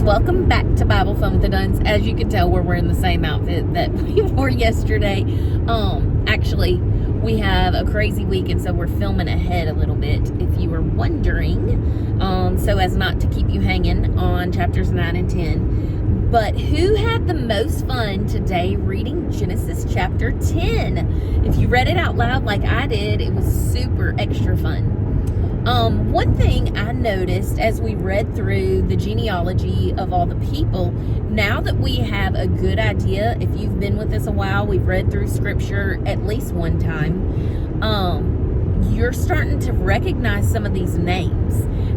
welcome back to Bible Fun with the Duns. As you can tell, we're wearing the same outfit that we wore yesterday. Actually, we have a crazy week, and so we're filming ahead a little bit, if you were wondering, so as not to keep you hanging on chapters 9 and 10. But who had the most fun today reading Genesis chapter 10? If you read it out loud like I did, it was super extra fun. One thing I noticed as we read through the genealogy of all the people, now that we have a good idea, if you've been with us a while, we've read through scripture at least one time, you're starting to recognize some of these names.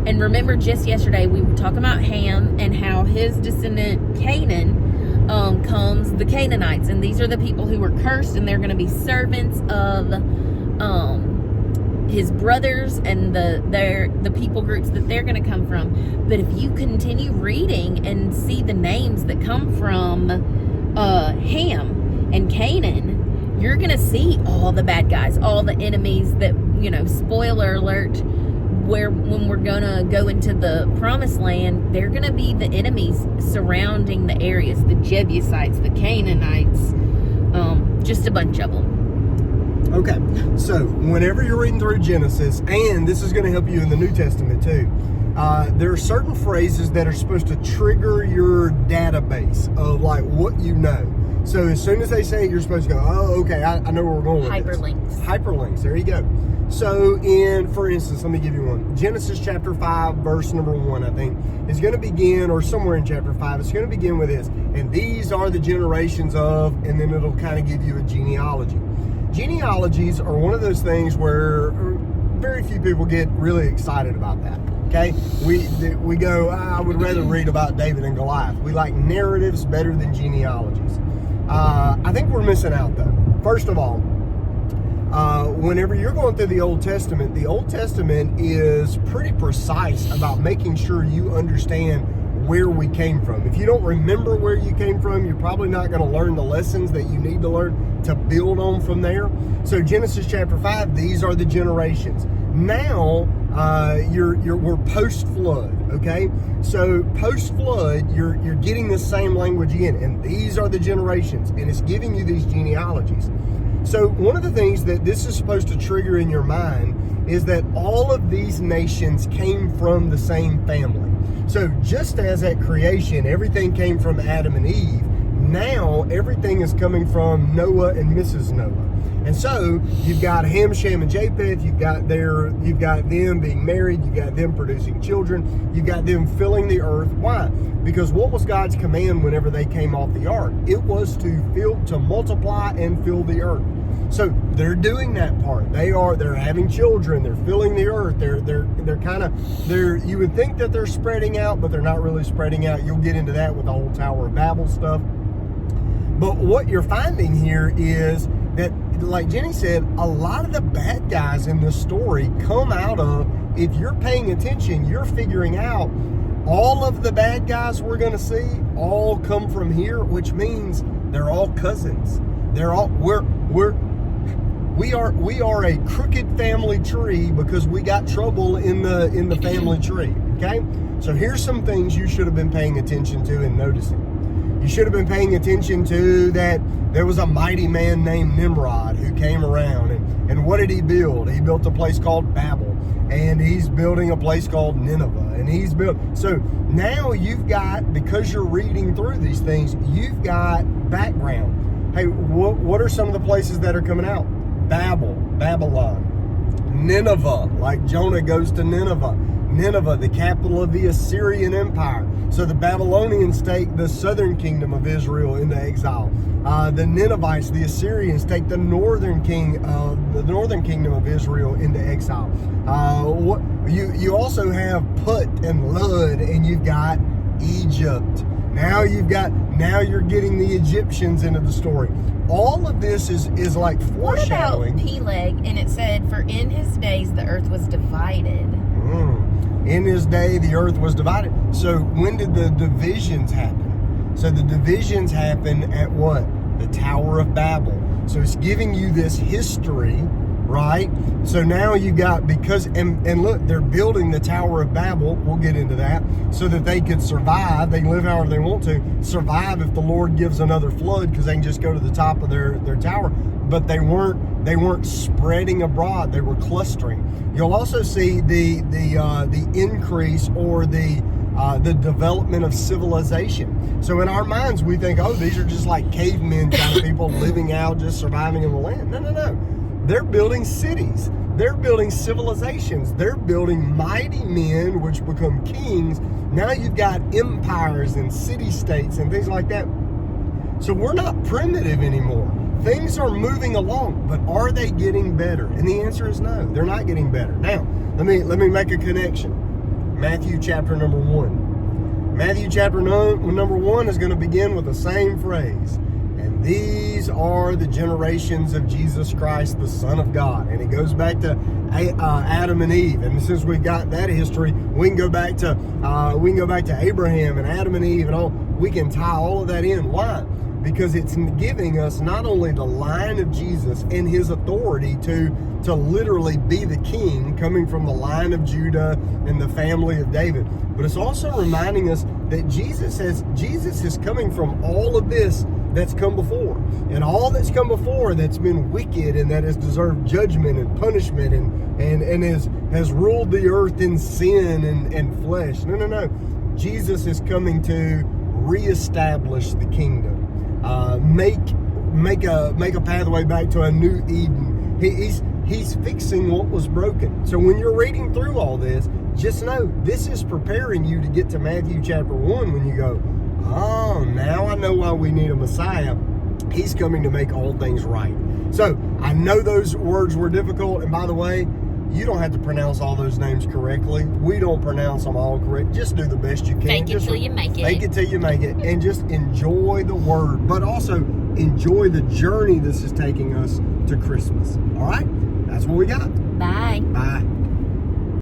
And remember, just yesterday we were talking about Ham and how his descendant Canaan comes the Canaanites, and these are the people who were cursed, and they're going to be servants of his brothers and the people groups that they're going to come from. But if you continue reading and see the names that come from Ham and Canaan, you're going to see all the bad guys, all the enemies that, spoiler alert, when we're going to go into the promised land, they're going to be the enemies surrounding the areas, the Jebusites, the Canaanites, just a bunch of them. Okay, so whenever you're reading through Genesis, and this is going to help you in the New Testament too, there are certain phrases that are supposed to trigger your database of like what you know. So as soon as they say it, you're supposed to go, oh, okay, I know where we're going with Hyperlinks. this. Hyperlinks, there you go. So for instance, let me give you one. Genesis chapter 5, verse number 1, I think, is going to begin, or somewhere in chapter 5, it's going to begin with this. And these are the generations of, and then it'll kind of give you a genealogy. Genealogies are one of those things where very few people get really excited about that. Okay, we go, I would rather read about David and Goliath. We like narratives better than genealogies. I think we're missing out though. First of all, whenever you're going through the Old Testament is pretty precise about making sure you understand where we came from. If you don't remember where you came from, you're probably not going to learn the lessons that you need to learn to build on from there. So Genesis chapter 5, these are the generations. Now, we're post-flood, okay? So post-flood, you're getting the same language again, and these are the generations, and it's giving you these genealogies. So one of the things that this is supposed to trigger in your mind is that all of these nations came from the same family. So just as at creation, everything came from Adam and Eve, now everything is coming from Noah and Mrs. Noah. And so you've got Ham, Shem, and Japheth, you've got them being married, you've got them producing children, you've got them filling the earth. Why? Because what was God's command whenever they came off the ark? It was to multiply and fill the earth. So they're doing that part. They're having children. They're filling the earth. You would think that they're spreading out, but they're not really spreading out. You'll get into that with the whole Tower of Babel stuff. But what you're finding here is that, like Jenny said, a lot of the bad guys in this story come out of, if you're paying attention, you're figuring out all of the bad guys we're going to see all come from here, which means they're all cousins. We are a crooked family tree because we got trouble in the family tree. Okay, so here's some things you should have been paying attention to and noticing. You should have been paying attention to that there was a mighty man named Nimrod who came around, and what did he build? He built a place called Babel, and he's building a place called Nineveh, and so now you've got, because you're reading through these things, you've got background. Hey, what are some of the places that are coming out? Babylon, Nineveh, like Jonah goes to Nineveh. Nineveh, the capital of the Assyrian Empire. So the Babylonians take the southern kingdom of Israel into exile. The Ninevites, the Assyrians, take the northern kingdom of Israel into exile. You also have Put and Lud, and you've got Egypt. Now you're getting the Egyptians into the story. All of this is like foreshadowing. What about Peleg? And it said, for in his days the earth was divided. In his day the earth was divided. So when did the divisions happen? So the divisions happen at what? The Tower of Babel. So it's giving you this history right? So now you got, because, and look, they're building the Tower of Babel, we'll get into that, so that they could survive. They can live however they want to, survive if the Lord gives another flood, because they can just go to the top of their tower. But they weren't spreading abroad, they were clustering. You'll also see the increase or the development of civilization. So in our minds, we think, oh, these are just like cavemen kind of people living out, just surviving in the land. No. They're building cities. They're building civilizations. They're building mighty men, which become kings. Now you've got empires and city-states and things like that. So we're not primitive anymore. Things are moving along, but are they getting better? And the answer is no, they're not getting better. Now, let me make a connection. Matthew chapter number 1. Matthew chapter number 1 is going to begin with the same phrase. And these are the generations of Jesus Christ, the Son of God. And it goes back to Adam and Eve. And since we got that history, we can go back to Abraham and Adam and Eve and all. We can tie all of that in. Why? Because it's giving us not only the line of Jesus and his authority to literally be the king coming from the line of Judah and the family of David, but it's also reminding us that Jesus is coming from all of this that's come before, and all that's come before that's been wicked and that has deserved judgment and punishment and has ruled the earth in sin and flesh. No. Jesus is coming to reestablish the kingdom. Make a pathway back to a new Eden. He's fixing what was broken. So when you're reading through all this, just know this is preparing you to get to Matthew chapter 1 when you go, oh, now I know why we need a Messiah. He's coming to make all things right. So I know those words were difficult, and by the way, you don't have to pronounce all those names correctly. We don't pronounce them all correct. Just do the best you can. Fake it till you make it. Fake it till you make it. And just enjoy the word, but also enjoy the journey this is taking us to Christmas. All right? That's what we got. Bye. Bye.